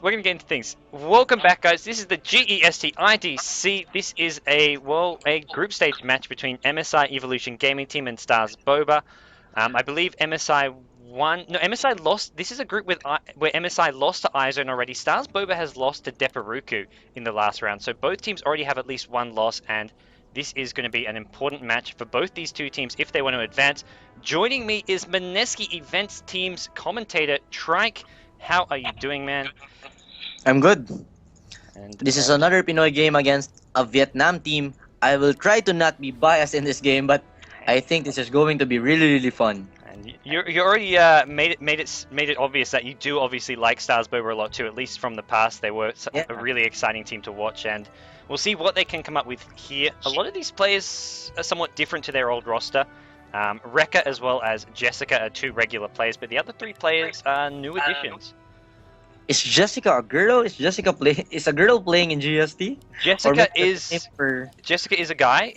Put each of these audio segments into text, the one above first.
we're gonna get into things. Welcome back, guys. This is the GEST IDC. This is a group stage match between MSI Evolution Gaming Team and StarsBoba. I believe MSI won. No, MSI lost. This is a group where MSI lost to iZone already. StarsBoba has lost to Deparuku in the last round, so both teams already have at least one loss, and this is going to be an important match for both these two teams if they want to advance. Joining me is Mineski Events Team's commentator, TryQ. How are you doing, man? I'm good. And This is another Pinoy game against a Vietnam team. I will try to not be biased in this game, but I think this is going to be really fun. And you already made it obvious that you do obviously like StarsBoba a lot too. At least from the past, they were a really exciting team to watch, and we'll see what they can come up with here. A lot of these players are somewhat different to their old roster. Rekka as well as Jessica are two regular players, but the other three players are new additions. Is Jessica a girl? Is a girl playing in GST? Jessica is a guy.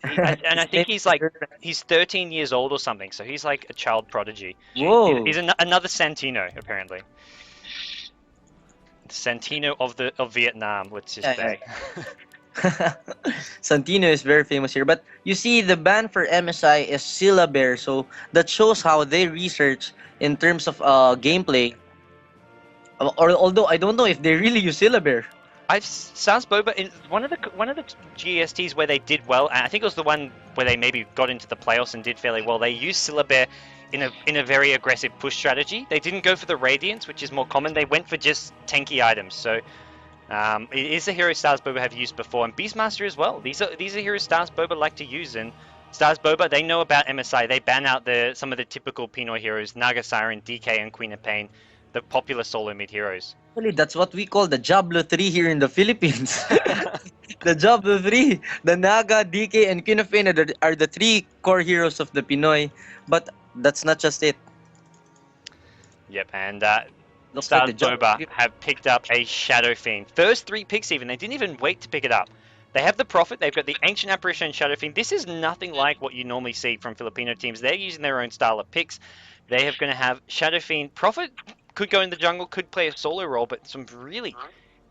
And I think he's 13 years old or something, so he's like a child prodigy. Whoa! He's another Santino apparently. Santino of Vietnam, let's just say. Santino is very famous here, but you see the ban for MSI is Syllabear, so that shows how they research in terms of gameplay. Although I don't know if they really use Syllabear. StarsBoba in one of the GSTs where they did well, and I think it was the one where they maybe got into the playoffs and did fairly well. They used Syllabear in a very aggressive push strategy. They didn't go for the Radiance, which is more common. They went for just tanky items. So it is a hero StarsBoba have used before, and Beastmaster as well. These are heroes StarsBoba like to use, and StarsBoba, they know about MSI. They ban out some of the typical Pinoy heroes, Naga Siren, DK, and Queen of Pain, the popular solo mid heroes. Actually, that's what we call the Diablo 3 here in the Philippines. The Diablo 3, the Naga, DK, and Queen of Pain are the three core heroes of the Pinoy, but that's not just it. Yep, and StarsBoba have picked up a Shadow Fiend. First three picks even, they didn't even wait to pick it up. They have the Prophet, they've got the Ancient Apparition and Shadow Fiend. This is nothing like what you normally see from Filipino teams. They're using their own style of picks. They are going to have Shadow Fiend. Prophet could go in the jungle, could play a solo role, but some really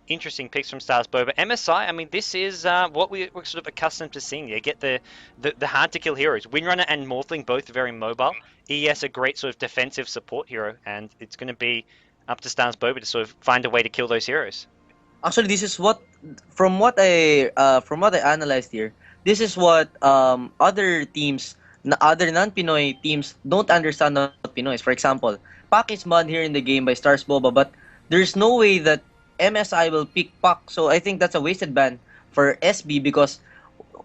interesting picks from StarsBoba. MSI, I mean, this is what we're sort of accustomed to seeing. You get the hard-to-kill heroes. Windrunner and Morphling, both very mobile. ES, a great sort of defensive support hero, and it's going to be up to StarsBoba to sort of find a way to kill those heroes. Actually, this is what, from what I analyzed here, this is what other teams, other non-Pinoy teams don't understand about Pinoys. For example, Pak is banned here in the game by StarsBoba, but there's no way that MSI will pick Pak. So I think that's a wasted ban for SB, because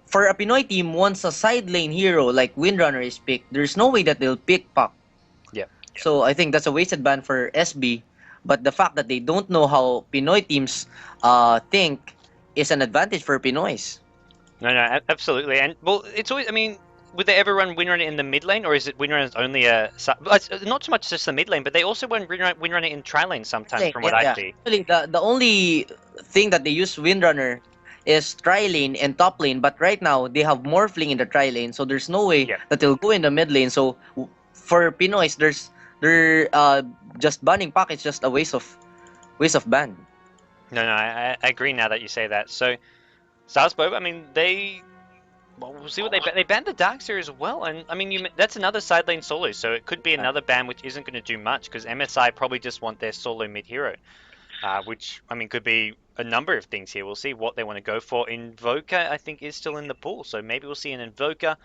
for a Pinoy team, once a side lane hero like Windrunner is picked, there's no way that they'll pick Pak. Yeah. So I think that's a wasted ban for SB. But the fact that they don't know how Pinoy teams think is an advantage for Pinoys. No, absolutely. And, well, it's always, I mean, would they ever run Windrunner in the mid lane, or is it Windrunner's only it's not so much just the mid lane, but they also run Windrunner in tri lane sometimes, from what I see. Actually, the only thing that they use Windrunner is tri lane and top lane, but right now they have Morphling in the tri lane, so there's no way that they'll go in the mid lane. So for Pinoys, they're just banning Pak. It's just a waste of ban. No, I agree now that you say that. So StarsBoba, I mean, we'll see what they banned the Darkseer as well, and I mean that's another side lane solo, so it could be another ban which isn't going to do much, because MSI probably just want their solo mid hero, which I mean could be a number of things here. We'll see what they want to go for. Invoker, I think, is still in the pool, so maybe we'll see an Invoker.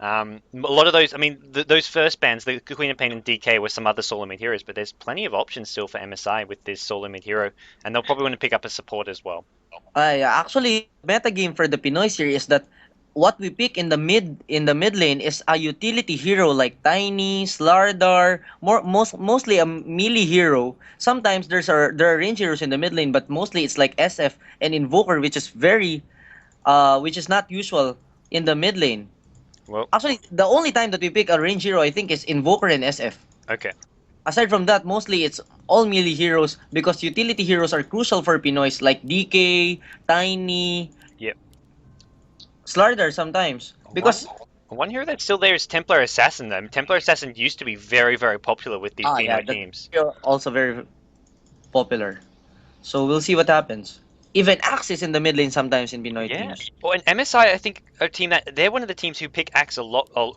A lot of those, I mean, those first bans, the Queen of Pain and DK, were some other solo mid heroes, but there's plenty of options still for MSI with this solo mid hero, and they'll probably want to pick up a support as well. Actually, meta game for the Pinoys here is that what we pick in the mid lane is a utility hero like Tiny, Slardar, mostly a melee hero. Sometimes there are range heroes in the mid lane, but mostly it's like SF and Invoker, which is not usual in the mid lane. Well, actually, the only time that we pick a range hero, I think, is Invoker and SF. Okay. Aside from that, mostly it's all melee heroes, because utility heroes are crucial for Pinoys like DK, Tiny. Yep. Slardar sometimes, because one hero that's still there is Templar Assassin. Though Templar Assassin used to be very popular with these Pinoy teams. Also very popular. So we'll see what happens. Even Axe is in the mid lane sometimes in Pinoy Yeah. teams. Well, and MSI, I think, a team that they're one of the teams who pick Axe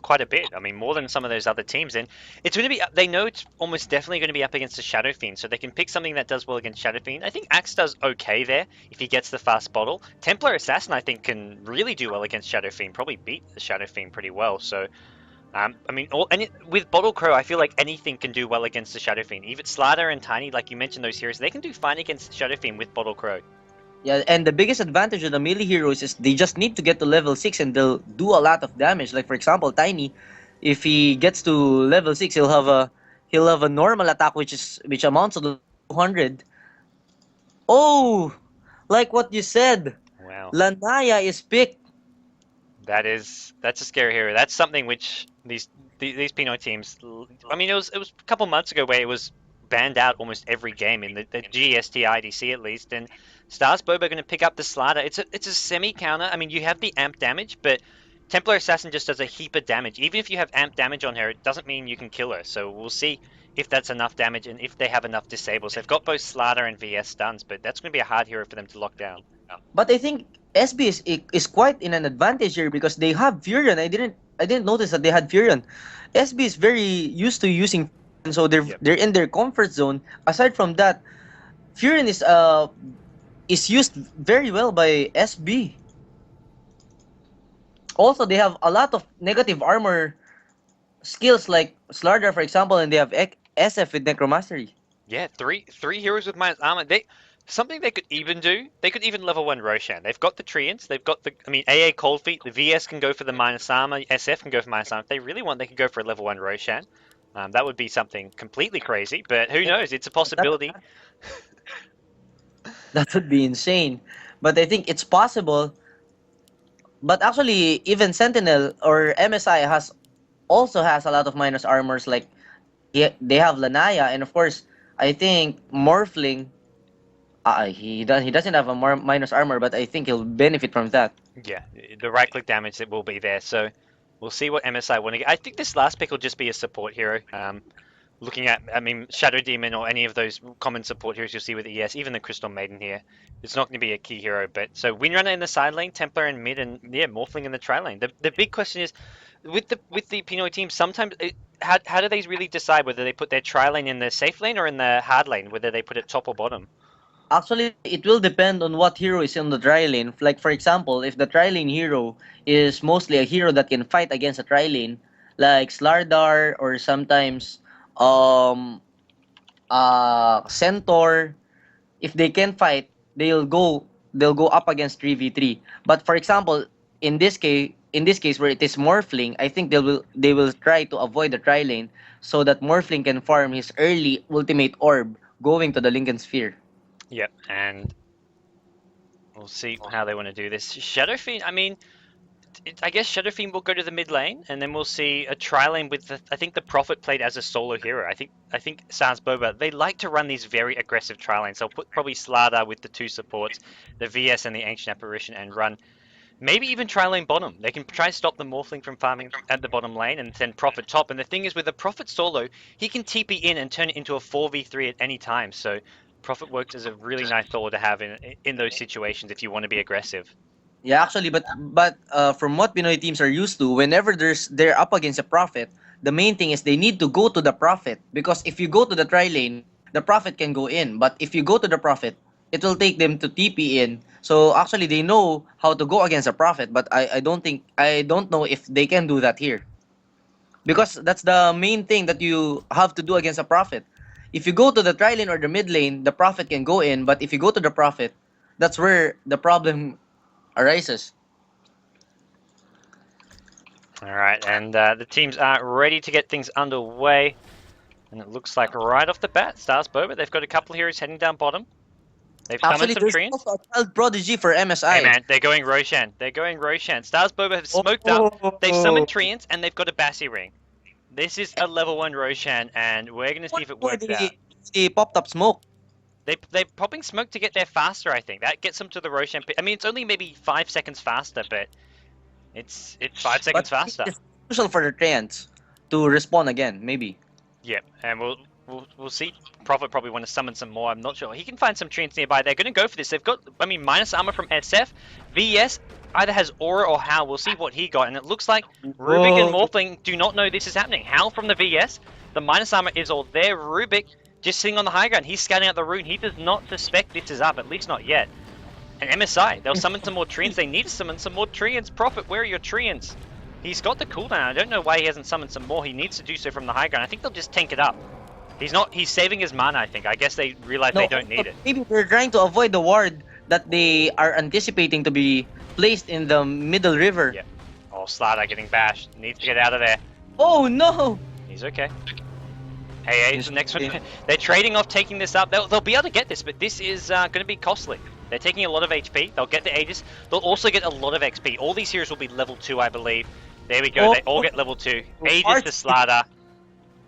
quite a bit. I mean, more than some of those other teams. And it's going to be, they know it's almost definitely going to be up against the Shadow Fiend, so they can pick something that does well against Shadow Fiend. I think Axe does okay there if he gets the fast bottle. Templar Assassin, I think, can really do well against Shadow Fiend, probably beat the Shadow Fiend pretty well. So, I mean, with Bottle Crow, I feel like anything can do well against the Shadow Fiend. Even Slider and Tiny, like you mentioned, those heroes, they can do fine against the Shadow Fiend with Bottle Crow. Yeah, and the biggest advantage of the melee heroes is they just need to get to level 6 and they'll do a lot of damage. Like for example, Tiny, if he gets to level 6, he'll have a normal attack which amounts to 200. Oh, like what you said. Wow. Lanaya is picked. That's a scary hero. That's something which these Pinoy teams. I mean, it was a couple months ago where it was banned out almost every game in the GEST IDC at least. And StarsBoba going to pick up the Slider. It's a semi counter. I mean, you have the amp damage, but Templar Assassin just does a heap of damage. Even if you have amp damage on her, it doesn't mean you can kill her. So we'll see if that's enough damage and if they have enough disables. They've got both Slider and VS stuns, but that's going to be a hard hero for them to lock down. But I think SB is quite in an advantage here because they have Furion. I didn't notice that they had Furion. SB is very used to using Furion, so they're in their comfort zone. Aside from that, Furion is used very well by SB. Also, they have a lot of negative armor skills like Slardar, for example, and they have SF with Necromastery. Yeah, three heroes with minus armor. Something they could even do. They could even level 1 Roshan. They've got the Treants. They've got the. I mean, AA Cold Feet. The VS can go for the minus armor. SF can go for minus armor. If they really want, they could go for a level 1 Roshan. That would be something completely crazy, but who knows? It's a possibility. That would be insane. But I think it's possible. But actually, even Sentinel or MSI also has a lot of minus armors. Like they have Lanaya, and of course, I think Morphling. He doesn't have a minus armor, but I think he'll benefit from that. Yeah, the right click damage that will be there. So we'll see what MSI want to get. I think this last pick will just be a support hero. Looking at, I mean, Shadow Demon or any of those common support heroes you'll see with ES, even the Crystal Maiden here, it's not going to be a key hero. But so Windrunner in the side lane, Templar in mid, and yeah, Morphling in the tri lane. The big question is, with the Pinoy team, sometimes how do they really decide whether they put their tri lane in the safe lane or in the hard lane, whether they put it top or bottom? Actually, it will depend on what hero is in the tri lane. Like for example, if the tri lane hero is mostly a hero that can fight against a tri lane, like Slardar or sometimes Centaur, if they can fight, they'll go up against 3v3. But for example, in this case where it is Morphling, I think they will try to avoid the tri lane so that Morphling can farm his early ultimate orb going to the Lincoln Sphere. Yep, and we'll see how they want to do this. Shadow Fiend, I mean, I guess Shadow Fiend will go to the mid lane, and then we'll see a tri lane with I think the Prophet played as a solo hero. I think StarsBoba, they like to run these very aggressive tri lanes. They'll put probably Slardar with the 2 supports, the VS and the Ancient Apparition, and run maybe even tri lane bottom. They can try to stop the Morphling from farming at the bottom lane and send Prophet top. And the thing is, with the Prophet solo, he can TP in and turn it into a 4v3 at any time. So Prophet works as a really nice solo to have in those situations if you want to be aggressive. Yeah, actually, but from what Pinoy teams are used to, whenever they're up against a Prophet, the main thing is they need to go to the Prophet, because if you go to the tri lane, the Prophet can go in. But if you go to the Prophet, it will take them to TP in. So actually, they know how to go against a Prophet, but I don't know if they can do that here, because that's the main thing that you have to do against a Prophet. If you go to the tri lane or the mid lane, the Prophet can go in, but if you go to the Prophet, that's where the problem arises. All right, and the teams are ready to get things underway. And it looks like right off the bat, StarsBoba, they've got a couple of heroes heading down bottom. They've summoned some treants. Also a child prodigy for MSI. Hey man, they're going Roshan. They're going Roshan. StarsBoba have smoked up. They've summoned treants, and they've got a Bassi ring. This is a level 1 Roshan, and we're going to see if it works out. They popped up smoke. They're popping smoke to get there faster, I think. That gets them to the Roshan pit. I mean, it's only maybe 5 seconds faster, but it's 5 seconds faster. It's crucial for the treants to respawn again, maybe. Yep, and we'll we'll see. Prophet probably want to summon some more. I'm not sure. He can find some treants nearby. They're going to go for this. They've got, I mean, minus armor from SF. VS either has Aura or Hal. We'll see what he got. And it looks like Rubik and Morphling do not know this is happening. Hal from the VS. The minus armor is all there. Rubik just sitting on the high ground. He's scanning out the rune. He does not suspect this is up, at least not yet. And MSI, they'll summon some more treants. They need to summon some more treants. Prophet, where are your treants? He's got the cooldown. I don't know why he hasn't summoned some more. He needs to do so from the high ground. I think they'll just tank it up. He's saving his mana, I think. I guess they realize they don't need it. Maybe they're trying to avoid the ward that they are anticipating to be placed in the middle river. Yeah. Oh, Slada getting bashed. Needs to get out of there. Oh no! He's okay. Hey, the next one. They're trading off taking this up. They'll be able to get this, but this is going to be costly. They're taking a lot of HP. They'll get the Aegis. They'll also get a lot of XP. All these heroes will be level 2, I believe. There we go. They all get level 2. Aegis to Slada.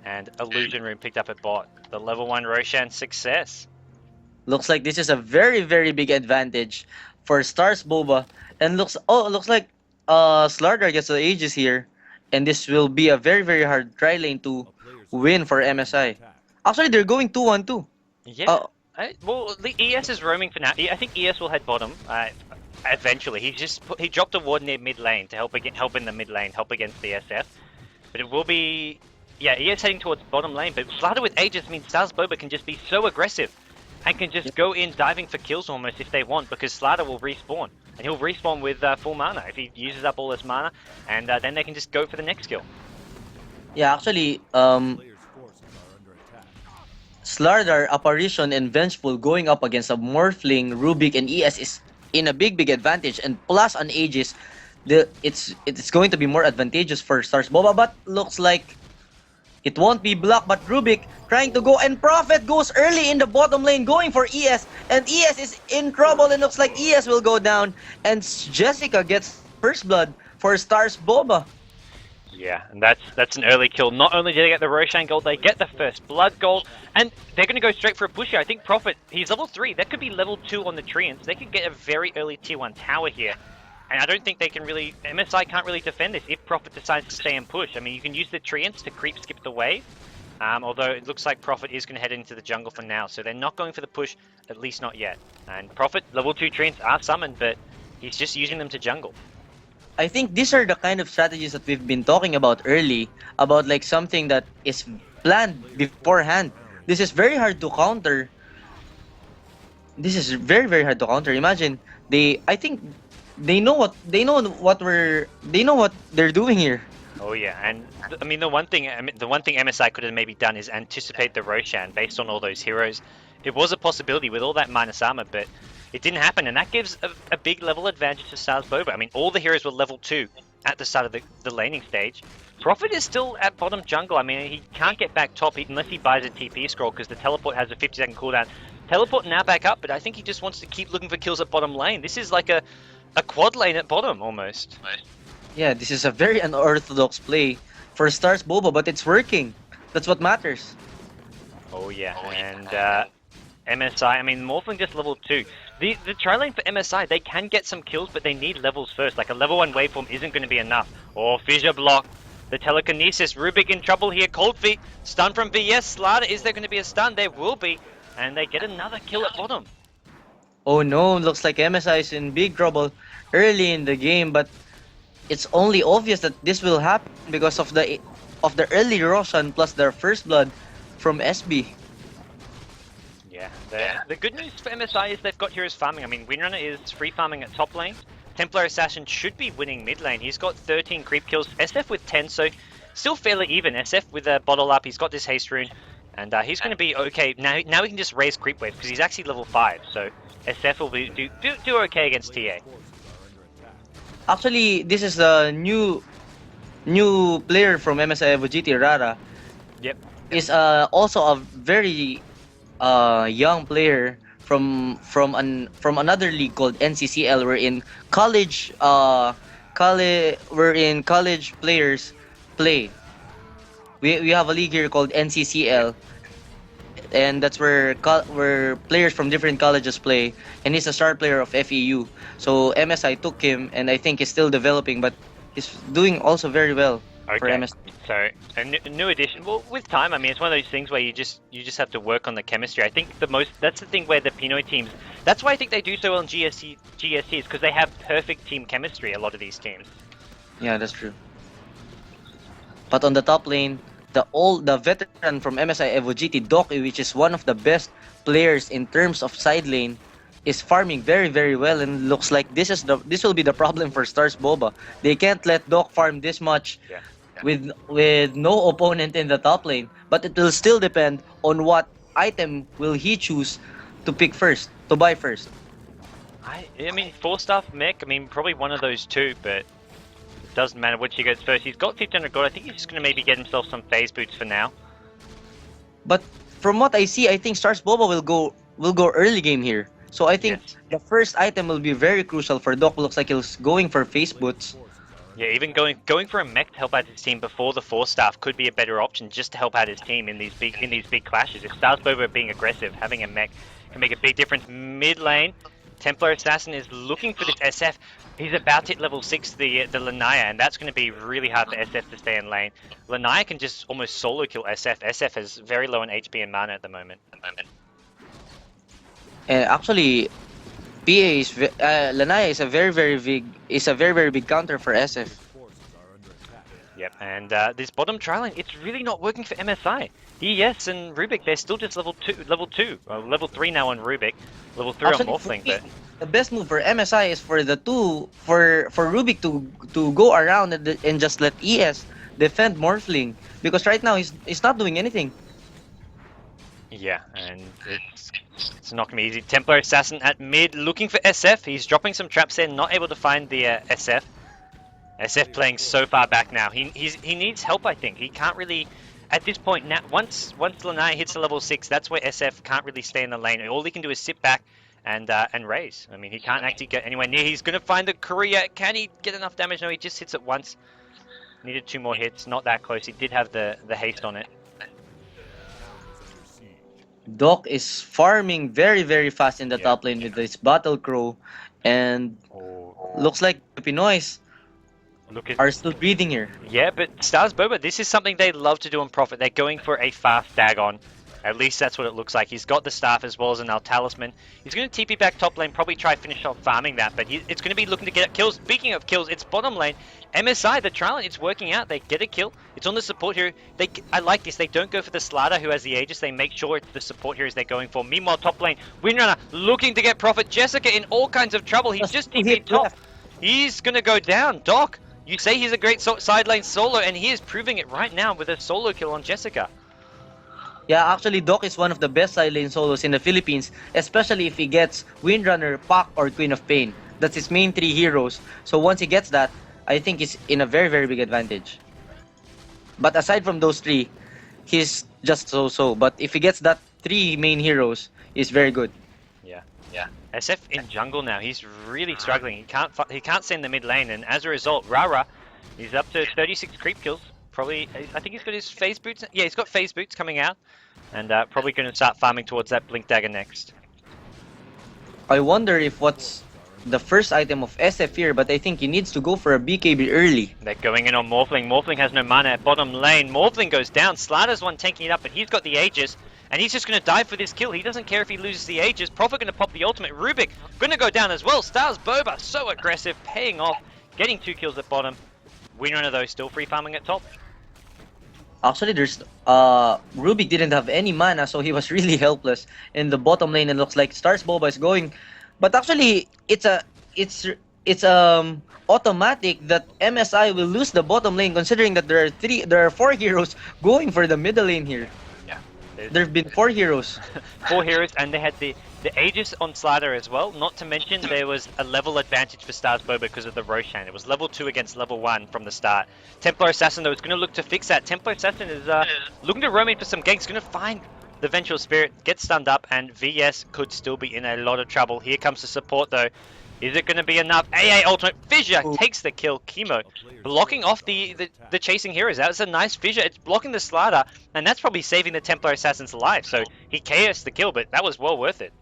And Illusion Rune picked up at bot. The level 1 Roshan success. Looks like this is a very, very big advantage for StarsBoba. And looks like Slardar gets the Aegis here. And this will be a very, very hard tri lane to win for MSI. Actually, they're going 2-1-2. Yeah. Well, the ES is roaming for now. I think ES will head bottom eventually. He dropped a ward near mid lane to help in the mid lane, help against the SF. But it will be... Yeah, ES heading towards bottom lane, but Slada with Aegis means StarsBoba can just be so aggressive and can just go in diving for kills almost if they want, because Slada will respawn. And he'll respawn with full mana if he uses up all his mana, and then they can just go for the next kill. Yeah, actually, Slardar, Apparition, and Vengeful going up against a Morphling, Rubik, and ES is in a big advantage, and plus an Aegis, it's going to be more advantageous for StarsBoba, but looks like it won't be blocked. But Rubik trying to go, and Prophet goes early in the bottom lane going for ES, and ES is in trouble, and looks like ES will go down, and Jessica gets first blood for StarsBoba. Yeah, and that's an early kill. Not only do they get the Roshan gold, they get the first blood gold, and they're going to go straight for a push here. I think Prophet, he's level 3. That could be level 2 on the treants. They could get a very early tier 1 tower here. And I don't think they can really... MSI can't really defend this if Prophet decides to stay and push. I mean, you can use the treants to creep skip the wave. Although it looks like Prophet is going to head into the jungle for now. So they're not going for the push, at least not yet. And Prophet, level 2 treants are summoned, but he's just using them to jungle. I think these are the kind of strategies that we've been talking about early. About like something that is planned beforehand. This is very hard to counter. This is very, very hard to counter. Imagine, I think... They know what they're doing here. Oh yeah, and I mean the one thing MSI could have maybe done is anticipate the Roshan based on all those heroes. It was a possibility with all that minus armor, but it didn't happen, and that gives a big level advantage to StarsBoba. I mean, all the heroes were level 2 at the start of the laning stage. Prophet is still at bottom jungle. I mean, he can't get back top unless he buys a TP scroll, because the teleport has a 50-second cooldown. Teleport now back up, but I think he just wants to keep looking for kills at bottom lane. This is like a quad lane at bottom, almost. Yeah, this is a very unorthodox play for StarsBoba, but it's working. That's what matters. Oh yeah, and MSI, I mean, Morphling just level 2. The tri lane for MSI, they can get some kills, but they need levels first. Like a level 1 waveform isn't going to be enough. Or fissure block. The telekinesis, Rubik in trouble here. Cold feet, stun from VS. Slada, is there going to be a stun? There will be. And they get another kill at bottom. Oh no, looks like MSI is in big trouble early in the game, but it's only obvious that this will happen because of the early Roshan plus their first blood from SB. Yeah, the good news for MSI is they've got heroes farming. I mean, Windrunner is free farming at top lane. Templar Assassin should be winning mid lane. He's got 13 creep kills. SF with 10, so still fairly even. SF with a bottle up. He's got this haste rune, and he's going to be okay. Now he can just raise creep wave because he's actually level 5. So SF will do okay against TA. Actually, this is a new player from MSI-EvoGT, Rara. Yep. Is also a very young player from another league called NCCL. Wherein college players play. We have a league here called NCCL. And that's where players from different colleges play, and he's a star player of FEU. So MSI took him, and I think he's still developing, but he's doing also very well. Okay. for MSI. So a new addition. Well, with time, I mean, it's one of those things where you just have to work on the chemistry. I think that's the thing where the Pinoy teams. That's why I think they do so well in GST is because they have perfect team chemistry. A lot of these teams. Yeah, that's true. But on the top lane, the veteran from MSI-EvoGT, Doc, which is one of the best players in terms of side lane, is farming very, very well, and looks like this will be the problem for StarsBoba. They can't let Doc farm this much with no opponent in the top lane, but it will still depend on what item will he choose to buy first. I mean, 4-star mech. I mean, probably one of those two, but it doesn't matter which he goes first. He's got 600 gold. I think he's just gonna maybe get himself some phase boots for now. But from what I see, I think StarsBoba will go early game here. So I think the first item will be very crucial for Doc. Looks like he's going for face boots. Yeah, even going for a mech to help out his team before the 4-star could be a better option, just to help out his team in these big clashes. If StarsBoba being aggressive, having a mech can make a big difference. Mid lane, Templar Assassin is looking for this SF. He's about to hit level 6, the Lanaya, and that's going to be really hard for SF to stay in lane. Lanaya can just almost solo kill SF. SF is very low in HP and mana at the moment. Actually, Lanaya is a very big counter for SF. Yep, and this bottom tri lane, it's really not working for MSI. ES and Rubik, they're still just level 2, level 3 now on Rubik, level 3 Actually, on Morphling. But the best move for MSI is for Rubik to go around and just let ES defend Morphling, because right now he's not doing anything. Yeah, and it's not going to be easy. Templar Assassin at mid, looking for SF. He's dropping some traps there, not able to find the SF. SF playing so far back now. He needs help, I think. He can't really, at this point, now, once Lanaya hits the level 6, that's where SF can't really stay in the lane. All he can do is sit back and raise. I mean, he can't actually get anywhere near. He's going to find the Korea. Can he get enough damage? No, he just hits it once. Needed 2 more hits. Not that close. He did have the haste on it. Doc is farming very fast in the top lane with this Battle Crow, and looks like the Pinoys are still breathing here. Yeah, but StarsBoba, this is something they love to do on Profit. They're going for a fast Dagon. At least that's what it looks like. He's got the staff as well as an Talisman. He's going to TP back top lane, probably try finish off farming that, but it's going to be looking to get kills. Speaking of kills, it's bottom lane. MSI, the trial, it's working out. They get a kill. It's on the support hero. I like this. They don't go for the Slider who has the Aegis. They make sure it's the support heroes they're going for. Meanwhile, top lane, Windrunner looking to get Profit. Jessica in all kinds of trouble. He's just TP'd top. He's going to go down. Doc, you say he's a great side lane solo, and he is proving it right now with a solo kill on Jessica. Yeah, actually, Doc is one of the best side lane solos in the Philippines, especially if he gets Windrunner, Pac, or Queen of Pain. That's his main 3 heroes. So once he gets that, I think he's in a very big advantage. But aside from those 3, he's just so-so. But if he gets that 3 main heroes, he's very good. Yeah. SF in jungle now. He's really struggling. He can't stay in the mid lane, and as a result, Rara, he's up to 36 creep kills. Probably, I think he's got his phase boots. Yeah, he's got phase boots coming out, and probably going to start farming towards that Blink Dagger next. I wonder if what's the first item of SF here, but I think he needs to go for a BKB early. They're going in on Morphling. Morphling has no mana at bottom lane. Morphling goes down. Slider's one taking it up, but he's got the Aegis, and he's just going to dive for this kill. He doesn't care if he loses the Aegis. Prophet going to pop the ultimate. Rubik going to go down as well. StarsBoba so aggressive, paying off, getting 2 kills at bottom. Windrunner though still free farming at top. Actually, Rubik didn't have any mana, so he was really helpless in the bottom lane, and looks like StarsBoba is going. But actually, it's automatic that MSI will lose the bottom lane, considering that there are 4 heroes going for the middle lane here. Yeah, there have been 4 heroes. 4 heroes, and they had the Aegis on Slider as well. Not to mention there was a level advantage for StarsBoba because of the Roshan. It was level 2 against level 1 from the start. Templar Assassin though is going to look to fix that. Templar Assassin is looking to roam in for some ganks. Going to find the Vengeful Spirit, get stunned up, and VS could still be in a lot of trouble. Here comes the support though. Is it going to be enough? AA ultimate. Fissure takes the kill. Chemo blocking off the chasing heroes. That was a nice fissure. It's blocking the Slider, and that's probably saving the Templar Assassin's life. So he chaosed the kill, but that was well worth it.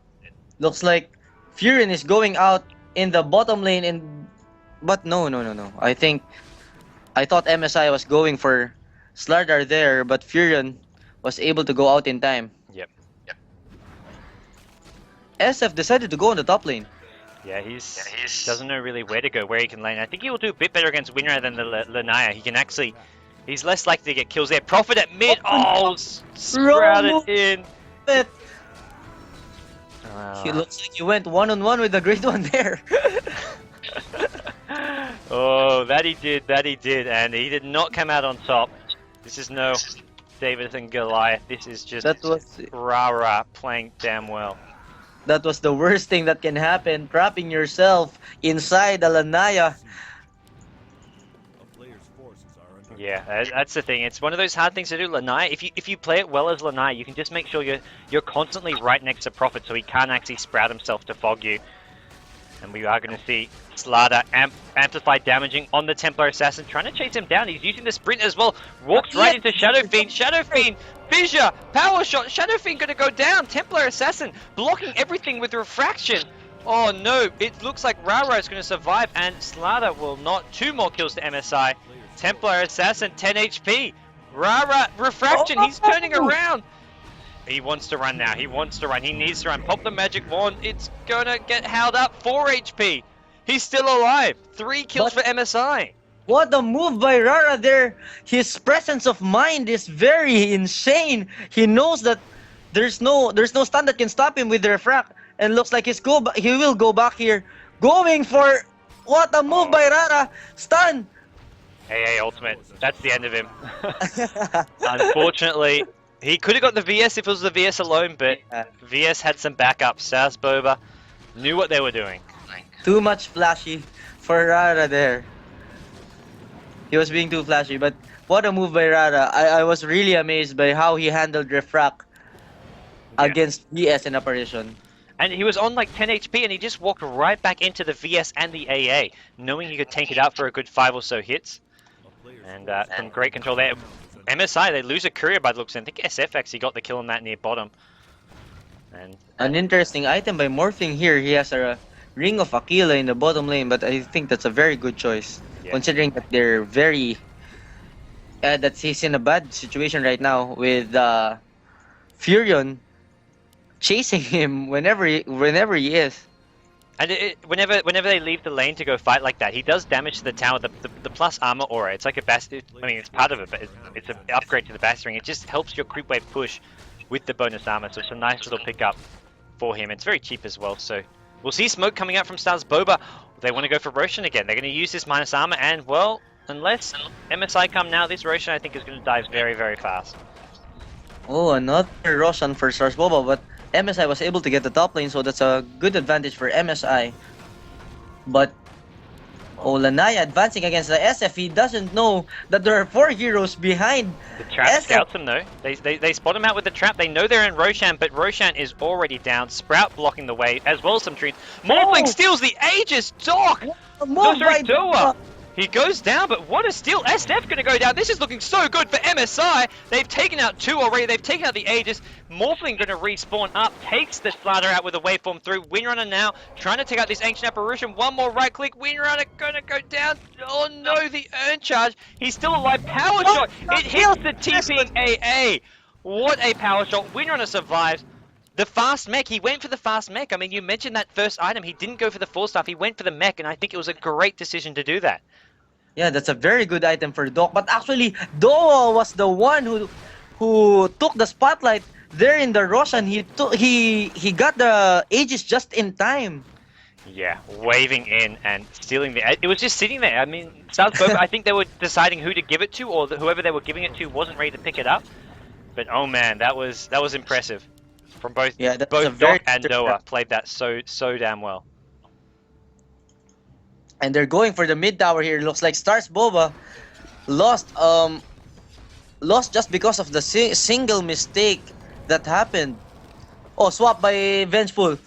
Looks like Furin is going out in the bottom lane, but no. I think I thought MSI was going for Slardar there, but Furion was able to go out in time. Yep. SF decided to go on the top lane. Yeah, he's doesn't know really where to go, where he can lane. I think he will do a bit better against Winra than the Lanaya. He can actually, he's less likely to get kills there. Prophet at mid. Oh, sprouted in. He looks like he went one-on-one with the Great One there. Oh, that he did, and he did not come out on top. This is no David and Goliath. This is just Rara playing damn well. That was the worst thing that can happen, trapping yourself inside the Lanaya. Yeah, that's the thing. It's one of those hard things to do, Lanaya. If you play it well as Lanaya, you can just make sure you're constantly right next to Prophet, so he can't actually sprout himself to fog you. And we are going to see Slardar amplify damaging on the Templar Assassin, trying to chase him down. He's using the sprint as well. Walks right into Shadow Fiend. Shadow Fiend, fissure, power shot. Shadow Fiend going to go down. Templar Assassin blocking everything with refraction. Oh no, it looks like Rara is going to survive, and Slardar will not. 2 more kills to MSI. Templar Assassin, 10 HP. Rara, refraction, he's turning around. He wants to run now. He wants to run. He needs to run. Pop the magic wand. It's gonna get held up. 4 HP. He's still alive. 3 kills for MSI. What a move by Rara there. His presence of mind is very insane. He knows that there's no stun that can stop him with the refract. And looks like he will go back here. Going for what a move by Rara. Stun. Hey, ultimate. That's the end of him. Unfortunately, he could have got the VS if it was the VS alone, but VS had some backup. StarsBoba knew what they were doing. Too much flashy for Rara there. He was being too flashy, but what a move by Rara. I was really amazed by how he handled refract against VS in Apparition. And he was on like 10 HP and he just walked right back into the VS and the AA, knowing he could tank it out for a good 5 or so hits. And some great control there. MSI, they lose a courier by the looks, and I think SF actually got the kill on that near bottom. And an interesting item by Morphing here. He has a Ring of Aquila in the bottom lane, but I think that's a very good choice, considering that they're very... that he's in a bad situation right now with Furion chasing him whenever he is. And whenever they leave the lane to go fight like that, he does damage to the tower. The plus armor aura, it's like a bast. I mean, it's part of it, but it's an upgrade to the bastering. It just helps your creep wave push with the bonus armor, so it's a nice little pickup for him. It's very cheap as well, so we'll see smoke coming out from StarsBoba. They want to go for Roshan again. They're going to use this minus armor, and well, unless MSI come now, this Roshan I think is going to die very, very fast. Oh, another Roshan for StarsBoba, but MSI was able to get the top lane, so that's a good advantage for MSI. But Lanaya advancing against the SF, he doesn't know that there are 4 heroes behind. The trap scouts him though. They spot him out with the trap. They know they're in Roshan, but Roshan is already down. Sprout blocking the way, as well as some trees. Morphling steals the Aegis! Doc! Doa! He goes down, but what a steal. SF going to go down. This is looking so good for MSI. They've taken out 2 already. They've taken out the Aegis. Morphling going to respawn up. Takes the Slardar out with a waveform through. Windrunner now trying to take out this Ancient Apparition. One more right click. Windrunner going to go down. Oh no, the Urn Charge. He's still alive. Power shot. It hits the TP AA. What a power shot. Windrunner survives. The fast mech, he went for the fast mech. I mean, you mentioned that first item. He didn't go for the 4-staff. He went for the mech, and I think it was a great decision to do that. Yeah, that's a very good item for Doc. But actually, Doa was the one who took the spotlight there in the Roshan. He got the Aegis just in time. Yeah, waving in and stealing the... It was just sitting there. I mean, StarsBoba, I think they were deciding who to give it to, or whoever they were giving it to wasn't ready to pick it up. But oh man, that was impressive. From both Doc and Doa played that so damn well. And they're going for the mid tower here. Looks like StarsBoba lost just because of the single mistake that happened. Oh, swap by Vengeful.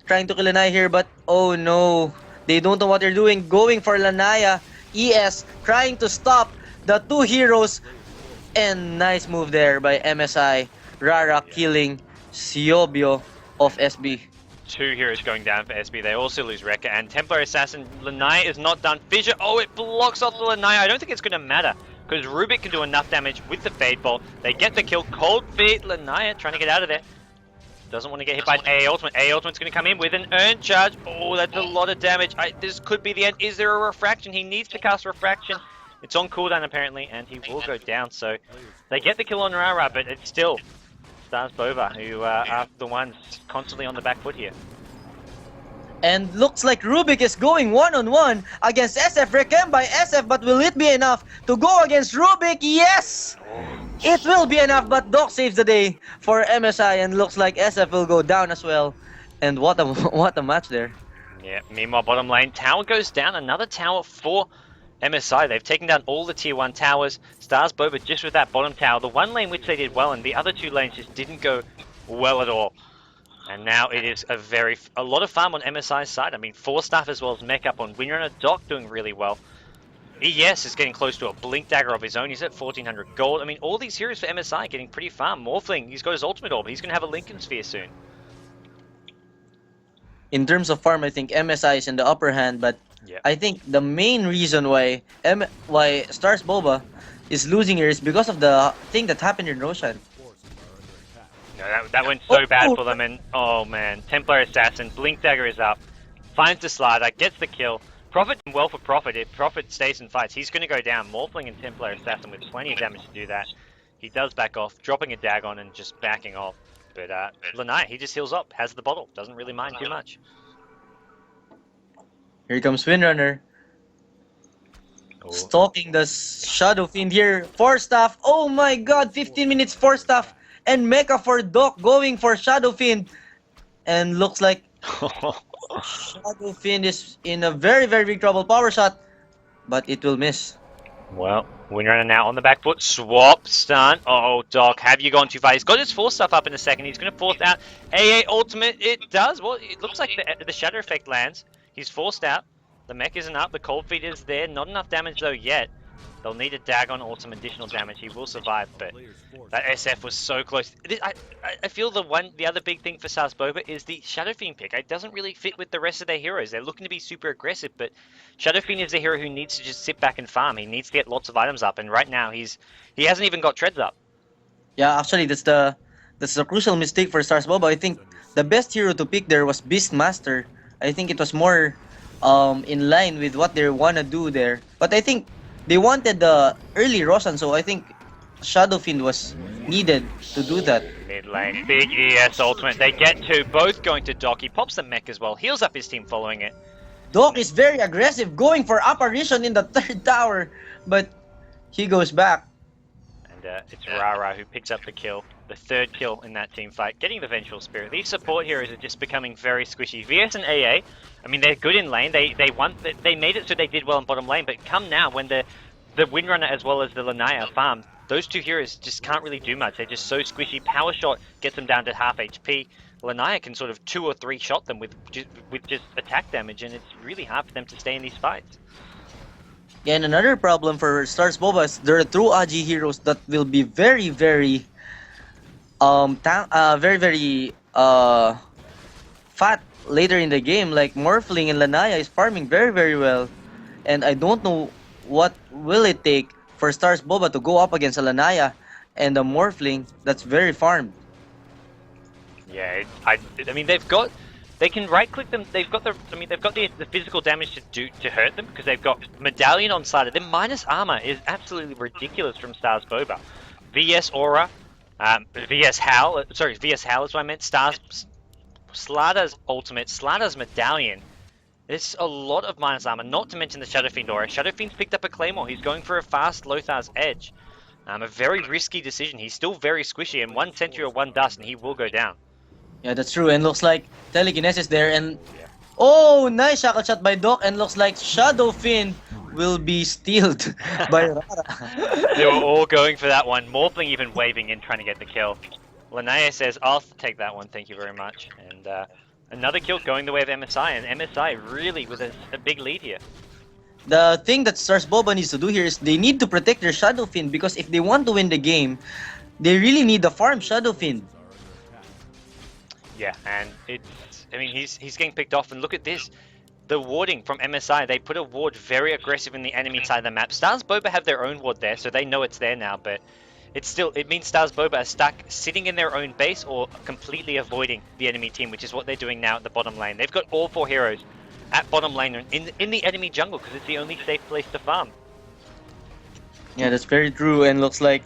Trying to kill Lanaya here, but oh no. They don't know what they're doing. Going for Lanaya. ES trying to stop the 2 heroes. And nice move there by MSI. Rara killing Siobio of SB. 2 heroes going down for SB. They also lose Rekka, and Templar Assassin Lanaya is not done. Fissure, oh, it blocks off the Lanaya. I don't think it's going to matter, because Rubik can do enough damage with the Fade Bolt. They get the kill. Cold Feet, Lanaya trying to get out of there. Doesn't want to get hit by an AA Ultimate. AA Ultimate's going to come in with an Earn Charge. Oh, that's a lot of damage. This could be the end. Is there a Refraction? He needs to cast Refraction. It's on cooldown apparently, and he will go down. So they get the kill on Rara, but it's still StarsBoba who are the ones constantly on the back foot here. And looks like Rubik is going one-on-one against SF. Reclaimed by SF, but will it be enough to go against Rubik? Yes! It will be enough, but Doc saves the day for MSI, and looks like SF will go down as well. And what a match there. Yeah, meanwhile, bottom lane, tower goes down. Another tower for MSI. They've taken down all the tier 1 towers. StarsBoba just with that bottom tower. The one lane which they did well, and the other 2 lanes just didn't go well at all. And now it is a lot of farm on MSI's side. I mean, 4 staff as well as mech up on Windrunner. Doc doing really well. ES is getting close to a Blink Dagger of his own. He's at 1400 gold. I mean, all these heroes for MSI getting pretty farm. Morphling, he's got his ultimate orb. He's going to have a Lincoln Sphere soon. In terms of farm, I think MSI is in the upper hand, but yep. I think the main reason why StarsBoba is losing here is because of the thing that happened in Roshan. No, that went so bad for them, and oh man, Templar Assassin, Blink Dagger is up, finds the slider, gets the kill. Prophet well for Prophet. If Prophet stays and fights, he's going to go down. Morphling and Templar Assassin with plenty of damage to do that. He does back off, dropping a Dagon and just backing off. But Lanaya, he just heals up, has the bottle, doesn't really mind too much. Here comes Windrunner. Stalking the Shadow Fiend here. 4 staff. Oh my god, 15 minutes 4 staff. And Mecha for Doc going for Shadow Fiend. And looks like Shadow Fiend is in a very, very big trouble. Power shot, but it will miss. Well, Windrunner now on the back foot. Swap, stun. Oh, Doc, have you gone too far? He's got his force stuff up in a second. He's going to force out AA ultimate. It does. Well, it looks like the shadow effect lands. He's forced out. The mech isn't up. The cold feet is there. Not enough damage though yet. They'll need a Dagon or some additional damage. He will survive, but that SF was so close. I feel the other big thing for StarsBoba is the Shadow Fiend pick. It doesn't really fit with the rest of their heroes. They're looking to be super aggressive, but Shadow Fiend is a hero who needs to just sit back and farm. He needs to get lots of items up, and right now he hasn't even got treads up. Yeah, actually that's the crucial mistake for StarsBoba. I think the best hero to pick there was Beastmaster. I think it was more in line with what they wanna do there. But I think they wanted the early Roshan, so I think Shadow Fiend was needed to do that. Mid lane, big ES ultimate. They get 2, both going to Doc. He pops the mech as well, heals up his team following it. Doc is very aggressive, going for apparition in the 3rd tower, but he goes back. And it's Rara who picks up the kill, the 3rd kill in that team fight, getting the Vengeful Spirit. These support heroes are just becoming very squishy. VS and AA, I mean, they're good in lane. They made it so they did well in bottom lane, but come now when the Windrunner as well as the Lanaya farm, those 2 heroes just can't really do much. They're just so squishy. Power shot gets them down to half HP. Lanaya can sort of 2 or 3 shot them with just attack damage, and it's really hard for them to stay in these fights. Yeah, and another problem for StarsBoba is there are true Agi heroes that will be very, very fat later in the game. Like Morphling and Lanaya is farming very, very well, and I don't know what will it take for StarsBoba to go up against a Lanaya and a Morphling that's very farmed. Yeah, I mean they can right click them. They've got the physical damage to hurt them because they've got Medallion on side. Their minus armor is absolutely ridiculous from StarsBoba. VS Aura, VS Howl. Sorry, VS Howl is what I meant. Slaughter's ultimate, Slaughter's Medallion. There's a lot of minus armor, not to mention the Shadow Fiend aura. Shadow Fiend's picked up a Claymore. He's going for a fast Lothar's Edge. A very risky decision. He's still very squishy, and 1 Sentry or 1 Dust, and he will go down. Yeah, that's true. And looks like Telekinesis there, and oh, nice shackle shot by Doc, and looks like Shadow Fiend will be stealed by Rara. They were all going for that one. Morphling even waving in, trying to get the kill. Lanaya says, "I'll take that one, thank you very much." And another kill going the way of MSI, and MSI really with a big lead here. The thing that StarsBoba needs to do here is they need to protect their Shadow Fiend, because if they want to win the game, they really need the farm Shadow Fiend. Yeah, and it's I mean, he's getting picked off, and look at this. The warding from MSI, they put a ward very aggressive in the enemy side of the map. StarsBoba have their own ward there, so they know it's there now, but it means StarsBoba are stuck sitting in their own base or completely avoiding the enemy team, which is what they're doing now at the bottom lane. They've got all 4 heroes at bottom lane in the enemy jungle because it's the only safe place to farm. Yeah, that's very true, and looks like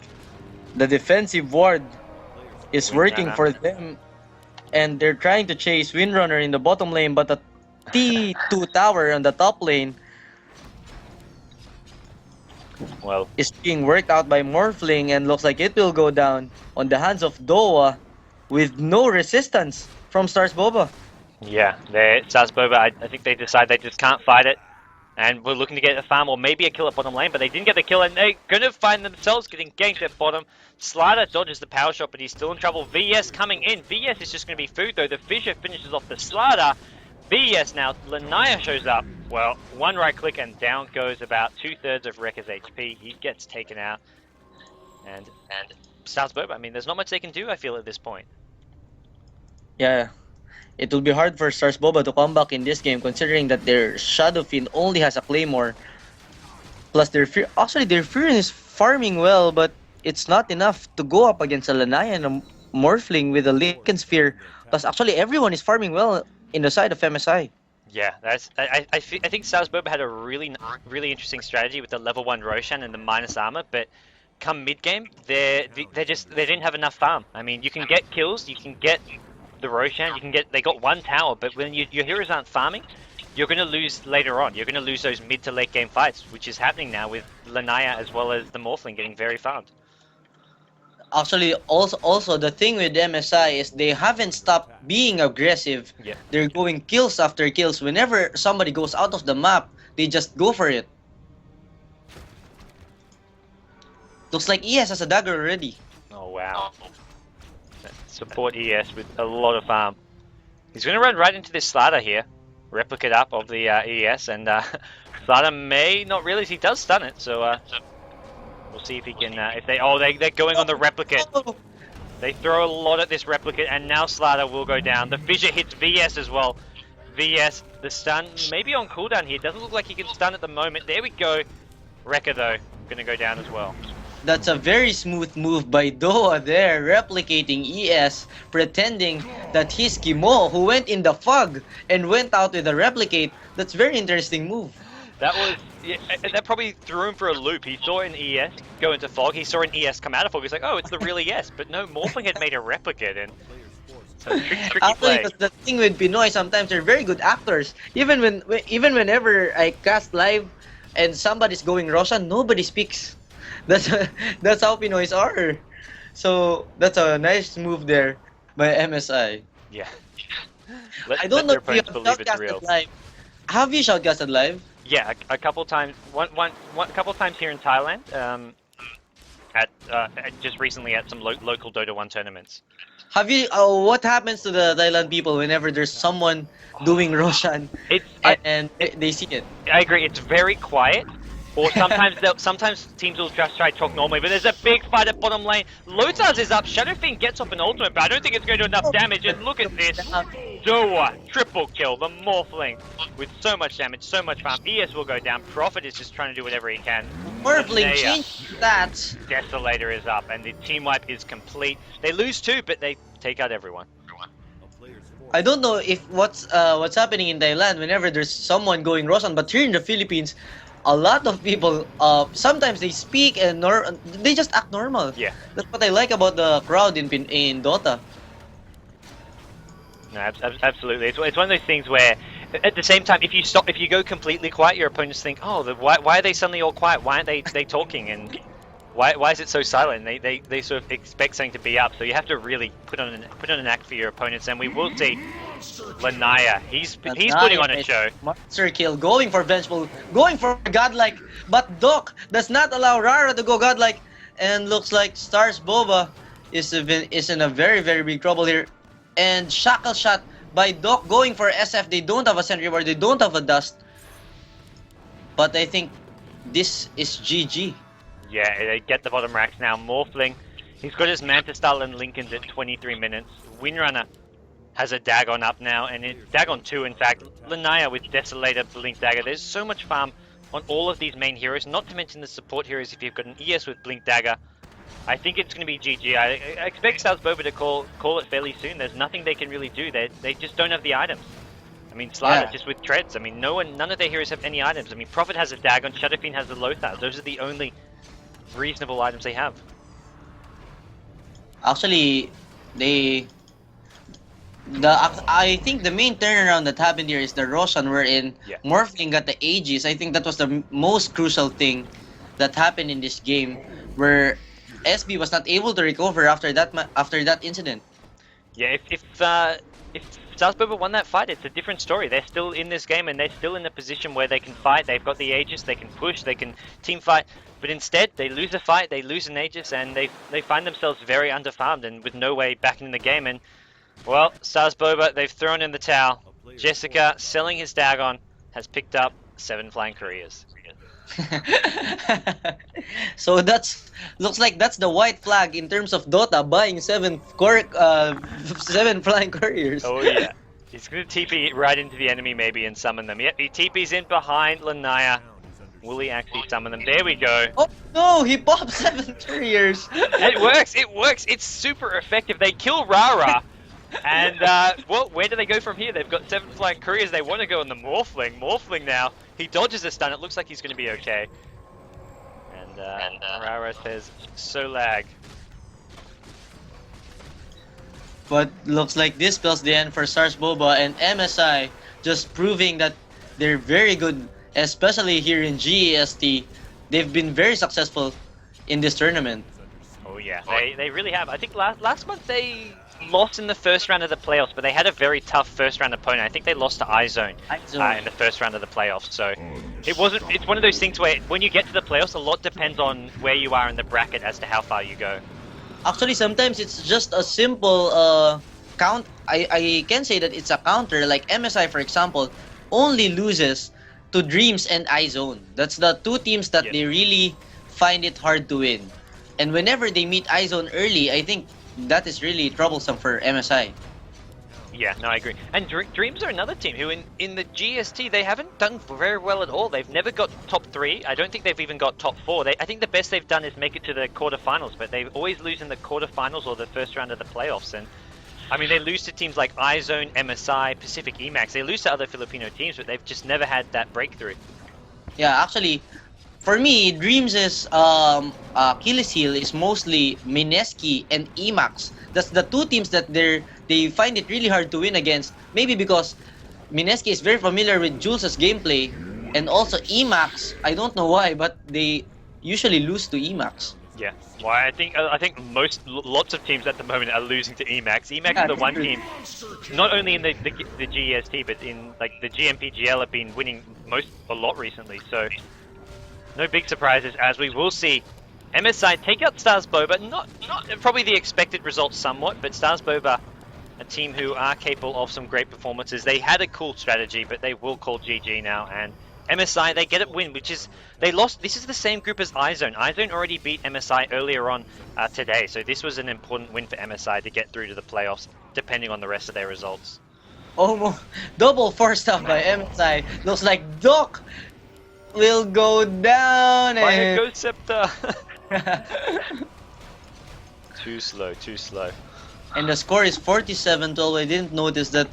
the defensive ward is working for them, and they're trying to chase Windrunner in the bottom lane, but the T2 tower on the top lane is being worked out by Morphling, and looks like it will go down on the hands of Doa with no resistance from StarsBoba. Yeah, StarsBoba, I think they decide they just can't fight it, and we're looking to get a farm or maybe a kill at bottom lane, but they didn't get the kill, and they're gonna find themselves getting ganked at bottom. Slider dodges the power shot, but he's still in trouble. VS coming in. VS is just gonna be food though. The Fissure finishes off the Slider. VS now, Lanaya shows up. Well, one right click and down goes about 2/3 of Rekka's HP. He gets taken out. And StarsBoba, I mean, there's not much they can do, I feel, at this point. Yeah, it will be hard for StarsBoba to come back in this game, considering that their Shadow Fiend only has a Claymore. Plus, their Furin is farming well, but it's not enough to go up against a Lanaya and a Morphling with a Lincoln Sphere. Plus, actually, everyone is farming well in the side of MSI. Yeah, I think StarsBoba had a really interesting strategy with the level 1 Roshan and the minus armor, but come mid game, they didn't have enough farm. I mean, you can get kills, you can get the Roshan, they got 1 tower, but when your heroes aren't farming, you're going to lose later on. You're going to lose those mid to late game fights, which is happening now with Lanaya as well as the Morphling getting very farmed. Actually, also the thing with MSI is they haven't stopped being aggressive. Yeah. They're going kills after kills. Whenever somebody goes out of the map, they just go for it. Looks like ES has a dagger already. Oh wow. Support ES with a lot of farm. He's going to run right into this Slider here. Replicate up of the ES, and Slider may not realize he does stun it, so we'll see if he can, they're going on the replicate. They throw a lot at this replicate, and now Slider will go down. The Fissure hits VS as well. VS, the stun, maybe on cooldown here. Doesn't look like he can stun at the moment. There we go. Rekka, though, going to go down as well. That's a very smooth move by Doa there, replicating ES, pretending that he's Kimo, who went in the fog and went out with a replicate. That's very interesting move. That probably threw him for a loop. He saw an ES go into fog. He saw an ES come out of fog. He's like, oh, it's the real ES. But no, Morphling had made a replicate, and so tricky play. The thing with Pinoy, sometimes they're very good actors. Even whenever I cast live and somebody's going Roshan, nobody speaks. That's how Pinoys are. So that's a nice move there by MSI. Yeah. I don't know if you have shoutcasted live. Have you shoutcasted live? Yeah, a couple times. One couple times here in Thailand. At just recently at some local Dota 1 tournaments. Have you? What happens to the Thailand people whenever there's someone doing Roshan and they see it? I agree. It's very quiet. Or sometimes teams will just try to talk normally, but there's a big fight at bottom lane. Lotaz is up. Shadow Fiend gets off an ultimate, but I don't think it's going to do enough damage. And look at this. Doa, triple kill. The Morphling with so much damage, so much farm. ES will go down. Prophet is just trying to do whatever he can. Morphling changed that. Desolator is up, and the team wipe is complete. They lose 2, but they take out everyone. I don't know if what's happening in Thailand whenever there's someone going Roshan, but here in the Philippines, a lot of people, sometimes they speak and they just act normal. Yeah. That's what I like about the crowd in Dota. No, absolutely. It's one of those things where, at the same time, if you go completely quiet, your opponents think, oh, why are they suddenly all quiet? Why aren't they talking? And why is it so silent? They sort of expect something to be up. So you have to really put on an act for your opponents. And we will see Lanaya. He's putting on a show. Monster kill, going for vengeful, going for godlike, but Doc does not allow Rara to go godlike, and looks like StarsBoba is in a very, very big trouble here. And shackle shot by Doc going for SF. They don't have a sentry ward, they don't have a dust. But I think this is GG. Yeah, they get the bottom racks now. Morphling, he's got his Manta Style and Lincolns at 23 minutes. Windrunner has a Dagon up now, and Dagon 2, in fact. Lanaya with Desolator, Blink Dagger. There's so much farm on all of these main heroes, not to mention the support heroes. If you've got an ES with Blink Dagger, I think it's going to be GG. I expect StarsBoba to call it fairly soon. There's nothing they can really do. They just don't have the items. I mean, Slider just with treads. I mean, none of their heroes have any items. I mean, Prophet has a Dagon, Shadowfiend has a Lothar. Those are the only reasonable items they have. Actually, I think the main turnaround that happened here is the Roshan wherein Morphling got the Aegis. I think that was the most crucial thing that happened in this game, where SB was not able to recover after that incident. Yeah, if StarsBoba won that fight, it's a different story. They're still in this game and they're still in a position where they can fight. They've got the Aegis, they can push, they can team fight. But instead, they lose a fight, they lose an Aegis, and they find themselves very underfarmed and with no way back in the game. And, well, StarsBoba, they've thrown in the towel. Jessica, selling his Dagon, has picked up 7 flying couriers. So looks like that's the white flag in terms of Dota, buying 7 flying couriers. Oh yeah, he's gonna TP right into the enemy maybe and summon them. Yep, he TP's in behind Lanaya. Will he actually summon them? There we go. Oh no, he popped 7 couriers. It works, it's super effective. They kill Rara. And, well, where do they go from here? They've got 7 flying couriers. They want to go on the Morphling. Morphling now. He dodges a stun. It looks like he's going to be okay. And Rara says, so lag. But looks like this spells the end for StarsBoba and MSI, just proving that they're very good, especially here in GEST. They've been very successful in this tournament. Oh yeah, they really have. I think last month they lost in the first round of the playoffs, but they had a very tough first round opponent. I think they lost to iZone in the first round of the playoffs. So it's one of those things where when you get to the playoffs, a lot depends on where you are in the bracket as to how far you go. Actually, sometimes it's just a simple count. I can say that it's a counter. Like MSI, for example, only loses to Dreams and iZone. That's the 2 teams that they really find it hard to win. And whenever they meet iZone early, I think that is really troublesome for MSI. Yeah, no, I agree. And Dreams are another team who in the GST, they haven't done very well at all. They've never got top 3. I don't think they've even got top 4. I think the best they've done is make it to the quarterfinals, but they always lose in the quarterfinals or the first round of the playoffs. And I mean, they lose to teams like iZone, MSI, Pacific.Emaxx. They lose to other Filipino teams, but they've just never had that breakthrough. Yeah, actually, for me, Dreams' Achilles heel is mostly Mineski and Emaxx. That's the 2 teams that they find it really hard to win against. Maybe because Mineski is very familiar with Jules' gameplay, and also Emaxx, I don't know why, but they usually lose to Emaxx. Yeah, well, I think lots of teams at the moment are losing to Emaxx. Emaxx is the one team, not only in the GEST, but in like the GMPGL have been winning a lot recently. So no big surprises, as we will see MSI take out StarsBoba. Not probably the expected result somewhat, but StarsBoba, a team who are capable of some great performances. They had a cool strategy, but they will call GG now. And MSI, they get a win, which is they lost. This is the same group as iZone. iZone already beat MSI earlier on today, so this was an important win for MSI to get through to the playoffs, depending on the rest of their results. Almost double forced up by MSI. Looks like Doc will go down. Fire Ghost Scepter. Too slow. And the score is 47-12. I didn't notice that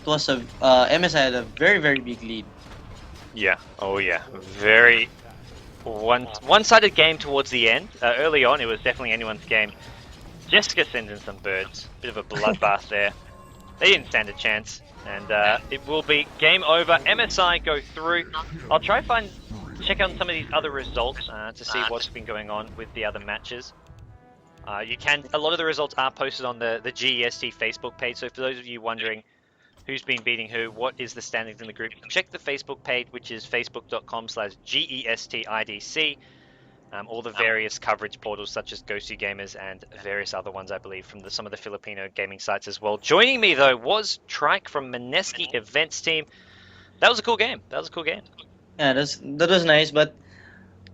was a MSI had a very, very big lead. Yeah. Oh yeah. Very one-sided game towards the end. Early on, it was definitely anyone's game. Jessica sends in some birds. Bit of a bloodbath there. They didn't stand a chance, and it will be game over. MSI go through. I'll try check out some of these other results to see what's been going on with the other matches. A lot of the results are posted on the GEST Facebook page. So for those of you wondering who's been beating who, what is the standings in the group, check the Facebook page, which is facebook.com/GESTIDC. All the various coverage portals such as Ghosty Gamers and various other ones, I believe, from some of the Filipino gaming sites as well. Joining me, though, was TryQ from Mineski Events team. That was a cool game. Yeah, that was nice, but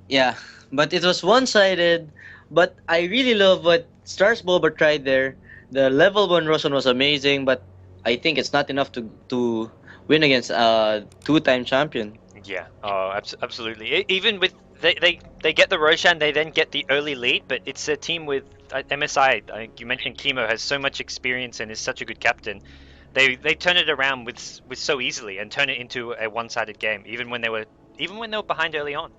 yeah, but it was one-sided. But I really love what StarsBoba tried there. The level 1 Roshan was amazing, but I think it's not enough to win against a two-time champion. Yeah, oh, absolutely. Even with they get the Roshan, they then get the early lead, but it's a team with MSI. You mentioned Chemo has so much experience and is such a good captain. They turn it around with so easily and turn it into a one-sided game, even when they were behind early on.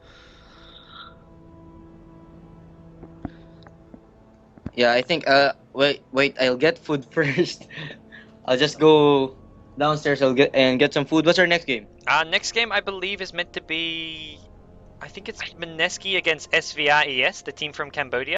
Yeah, I think. Wait. I'll get food first. I'll just go downstairs. I'll get some food. What's our next game? Next game I believe is meant to be, I think it's Mineski against SVRES, the team from Cambodia.